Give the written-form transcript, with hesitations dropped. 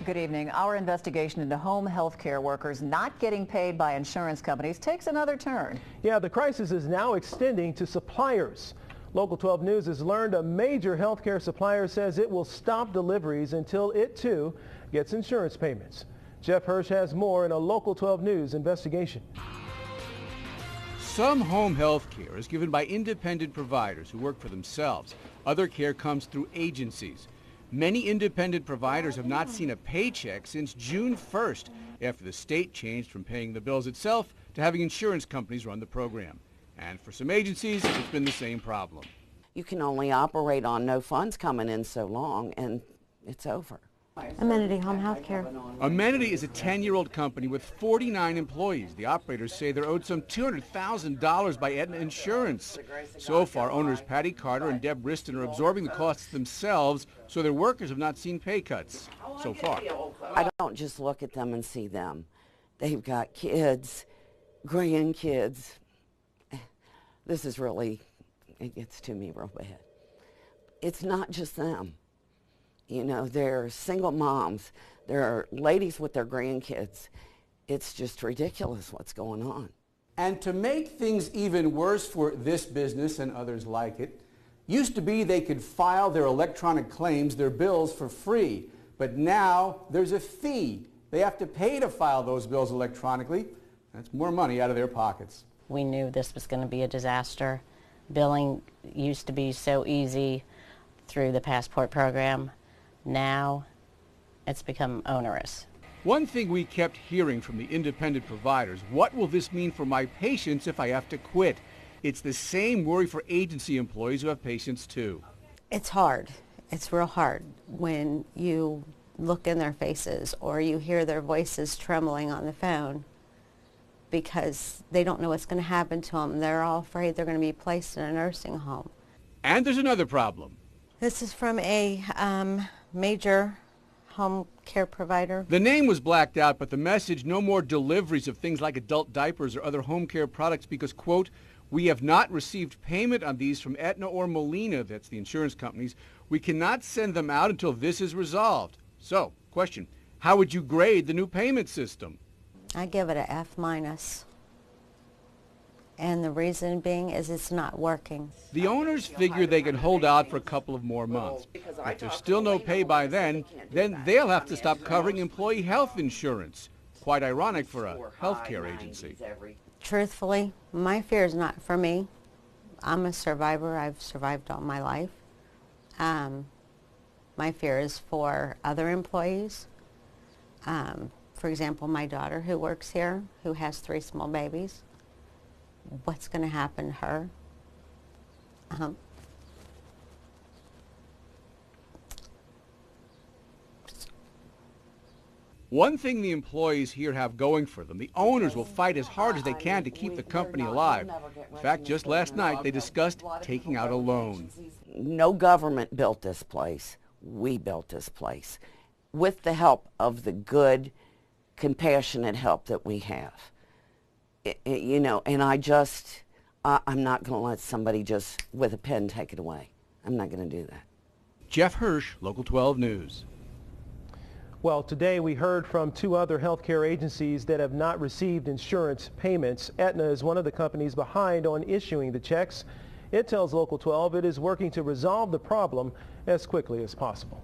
Good evening. Our investigation into home health care workers not getting paid by insurance companies takes another turn. Yeah, the crisis is now extending to suppliers. Local 12 News has learned a major healthcare supplier says it will stop deliveries until it too gets insurance payments. Jeff Hirsh has more in a Local 12 News investigation. Some home health care is given by independent providers who work for themselves. Other care comes through agencies. Many independent providers have not seen a paycheck since June 1st, after the state changed from paying the bills itself to having insurance companies run the program. And for some agencies, it's been the same problem. You can only operate on no funds coming in so long, and it's over. Amenity Home Health Care. Amenity is a 10-year-old company with 49 employees. The operators say they're owed some $200,000 by Aetna Insurance. So far, owners Patti and Deb Wriston are absorbing the costs themselves, so their workers have not seen pay cuts so far. I don't just look at them and see them. They've got kids, grandkids. This is really, it gets to me real bad. It's not just them. You know, they're single moms. There are ladies with their grandkids. It's just ridiculous what's going on. And to make things even worse for this business and others like it, used to be they could file their electronic claims, their bills, for free. But now there's a fee. They have to pay to file those bills electronically. That's more money out of their pockets. We knew this was going to be a disaster. Billing used to be so easy through the Passport program. Now it's become onerous. One thing we kept hearing from the independent providers, what will this mean for my patients if I have to quit? It's the same worry for agency employees who have patients too. It's hard. It's real hard when you look in their faces or you hear their voices trembling on the phone because they don't know what's going to happen to them. They're all afraid they're going to be placed in a nursing home. And there's another problem. This is from a major home care provider. The name was blacked out, but the message, no more deliveries of things like adult diapers or other home care products because, quote, we have not received payment on these from Aetna or Molina, that's the insurance companies. We cannot send them out until this is resolved. So, question, how would you grade the new payment system? I give it a F-. And the reason being is it's not working. The owners figure they can hold out for a couple of more months. If there's still no pay by then they'll have to stop covering employee health insurance. Quite ironic for a healthcare agency. Truthfully, my fear is not for me. I'm a survivor. I've survived all my life. My fear is for other employees. For example, my daughter who works here, who has 3 small babies. What's going to happen to her? One thing the employees here have going for them, the owners will fight as hard as they can to keep the company alive. In fact, just last night they discussed taking out a loan. No government built this place. We built this place with the help of the good, compassionate help that we have. You know, and I'm not going to let somebody just with a pen take it away. I'm not going to do that. Jeff Hirsh, Local 12 News. Well, today we heard from 2 other healthcare agencies that have not received insurance payments. Aetna is one of the companies behind on issuing the checks. It tells Local 12 it is working to resolve the problem as quickly as possible.